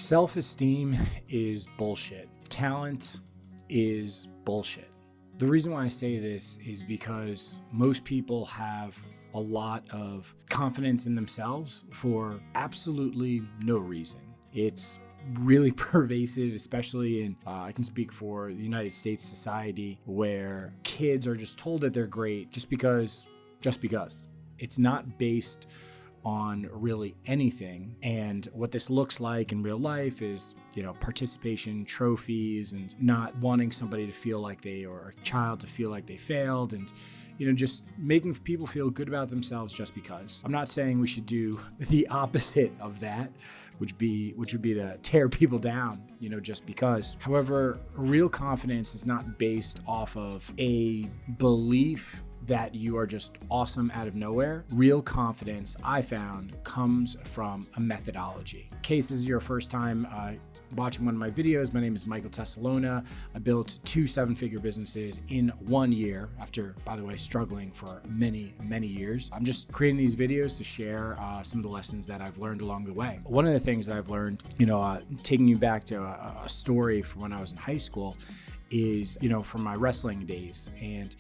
Self-esteem is bullshit. Talent is bullshit. The reason why I say this is because most people have a lot of confidence in themselves for absolutely no reason. It's really pervasive, especially in, I can speak for the United States society, where kids are just told that they're great just because. It's not based on really anything. And what this looks like in real life is, participation trophies and not wanting somebody to feel like or a child to feel like they failed, and just making people feel good about themselves just because. I'm not saying we should do the opposite of that, which would be to tear people down, just because. However, real confidence is not based off of a belief that you are just awesome out of nowhere. Real confidence, I found, comes from a methodology. In case this is your first time watching one of my videos, my name is Michael Tessalona. I built 2 7-figure businesses in 1 year after, by the way, struggling for many, many years. I'm just creating these videos to share some of the lessons that I've learned along the way. One of the things that I've learned, taking you back to a story from when I was in high school, is, from my wrestling days. And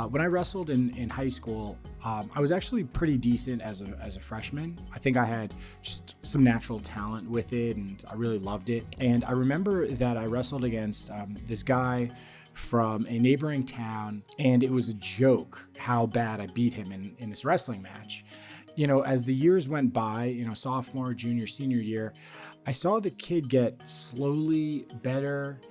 when I wrestled in high school, I was actually pretty decent as a freshman. I think I had just some natural talent with it, and I really loved it. And I remember that I wrestled against this guy from a neighboring town, and it was a joke how bad I beat him in this wrestling match. As the years went by, sophomore, junior, senior year, I saw the kid get slowly better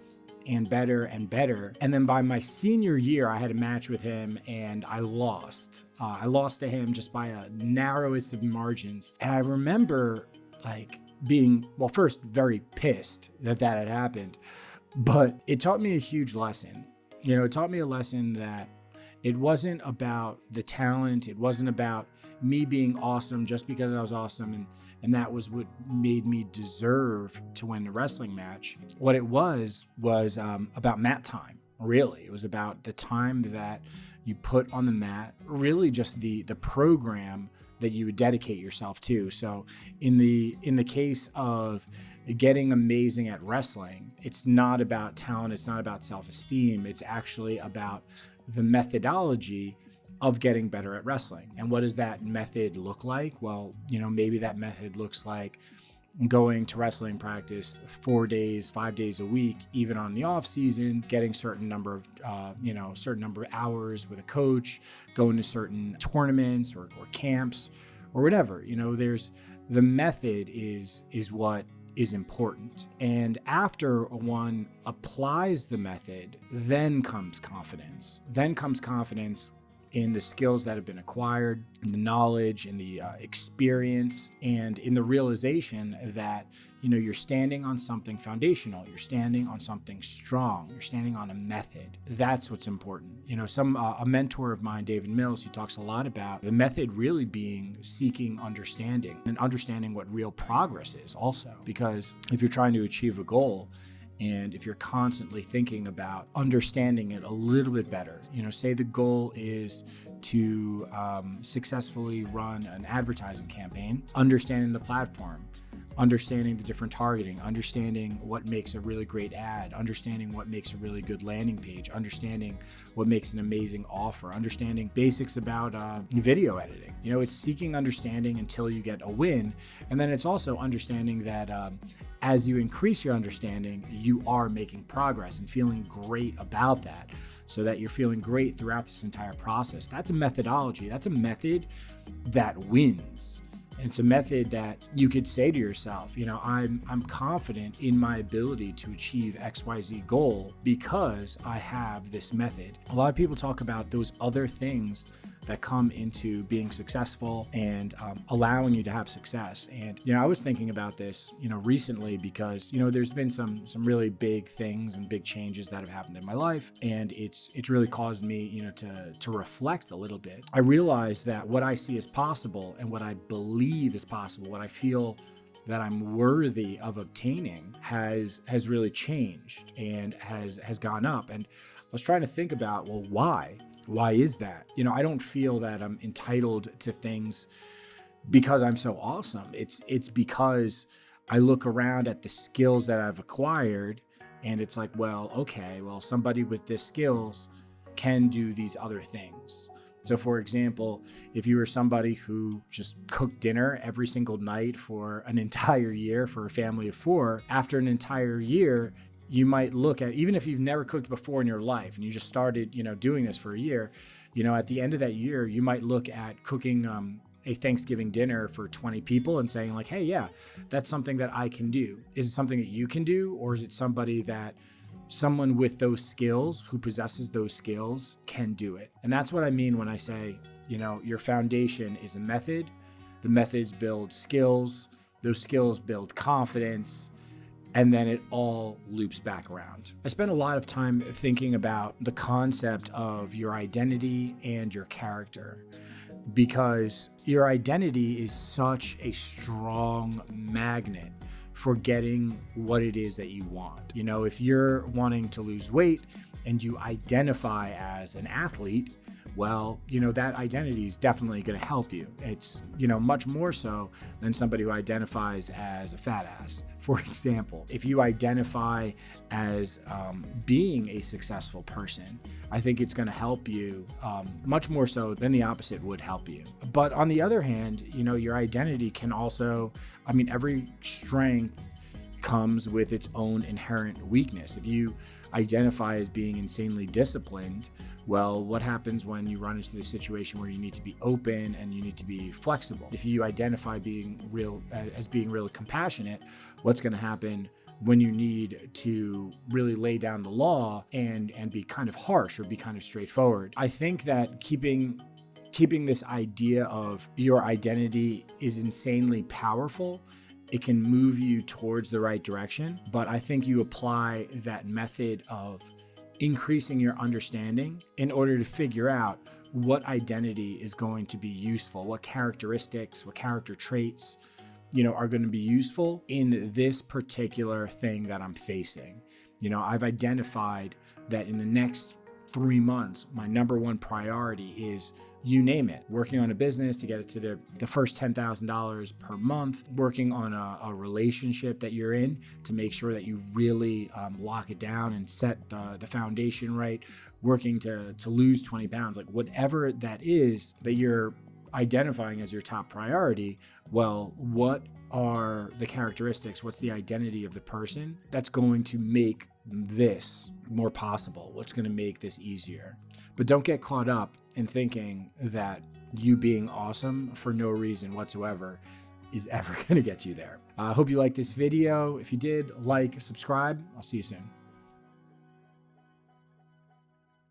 and better and better. And then by my senior year, I had a match with him and I lost. I lost to him just by a narrowest of margins. And I remember being, first very pissed that had happened, but it taught me a huge lesson. It taught me a lesson that it wasn't about the talent. It wasn't about me being awesome just because I was awesome. And that was what made me deserve to win the wrestling match. What it was about mat time, really. It was about the time that you put on the mat, really just the program that you would dedicate yourself to. So in the case of getting amazing at wrestling, it's not about talent, it's not about self-esteem, it's actually about the methodology of getting better at wrestling. And what does that method look like? Well, maybe that method looks like going to wrestling practice 4 days, 5 days a week, even on the off season, getting certain number of hours with a coach, going to certain tournaments or camps or whatever. There's the method is what is important. And after one applies the method, then comes confidence. In the skills that have been acquired, in the knowledge, in the experience, and in the realization that, you're standing on something foundational, you're standing on something strong, you're standing on a method. That's what's important. A mentor of mine, David Mills, he talks a lot about the method really being seeking understanding and understanding what real progress is also. Because if you're trying to achieve a goal, and if you're constantly thinking about understanding it a little bit better, say the goal is to successfully run an advertising campaign, understanding the platform, understanding the different targeting, understanding what makes a really great ad, understanding what makes a really good landing page, understanding what makes an amazing offer, understanding basics about video editing. It's seeking understanding until you get a win. And then it's also understanding that as you increase your understanding, you are making progress and feeling great about that, so that you're feeling great throughout this entire process. That's a methodology. That's a method that wins. And it's a method that you could say to yourself, I'm confident in my ability to achieve XYZ goal because I have this method. A lot of people talk about those other things that come into being successful and allowing you to have success. And, I was thinking about this, recently because, there's been some really big things and big changes that have happened in my life. And it's really caused me, to reflect a little bit. I realized that what I see as possible and what I believe is possible, what I feel that I'm worthy of obtaining has really changed and has gone up. And I was trying to think about, well, why? Why is that? I don't feel that I'm entitled to things because I'm so awesome. It's because I look around at the skills that I've acquired, and it's like, well, okay, well, somebody with this skills can do these other things. So for example, if you were somebody who just cooked dinner every single night for an entire year for a family of 4, after an entire year, you might look at, even if you've never cooked before in your life and you just started, doing this for a year, at the end of that year, you might look at cooking a Thanksgiving dinner for 20 people and saying like, hey, yeah, that's something that I can do. Is it something that you can do? Or is it someone with those skills, who possesses those skills, can do it? And that's what I mean when I say, your foundation is a method. The methods build skills. Those skills build confidence. And then it all loops back around. I spent a lot of time thinking about the concept of your identity and your character, because your identity is such a strong magnet for getting what it is that you want. If you're wanting to lose weight and you identify as an athlete, well, that identity is definitely going to help you. It's, much more so than somebody who identifies as a fat ass. For example, if you identify as being a successful person, I think it's going to help you much more so than the opposite would help you. But on the other hand, your identity can also, every strength comes with its own inherent weakness. If you identify as being insanely disciplined, well, what happens when you run into the situation where you need to be open and you need to be flexible? If you identify as being really compassionate, what's going to happen when you need to really lay down the law and be kind of harsh or be kind of straightforward? I think that keeping this idea of your identity is insanely powerful. It can move you towards the right direction, but I think you apply that method of increasing your understanding in order to figure out what identity is going to be useful, what characteristics, what character traits, are going to be useful in this particular thing that I'm facing. I've identified that in the next 3 months, my number one priority is, you name it, working on a business to get it to the first $10,000 per month, working on a relationship that you're in to make sure that you really lock it down and set the foundation right, working to lose 20 pounds, like whatever that is that you're identifying as your top priority. Well, what are the characteristics? What's the identity of the person that's going to make this more possible? What's going to make this easier? But don't get caught up in thinking that you being awesome for no reason whatsoever is ever going to get you there. I hope you liked this video. If you did, like, subscribe. I'll see you soon.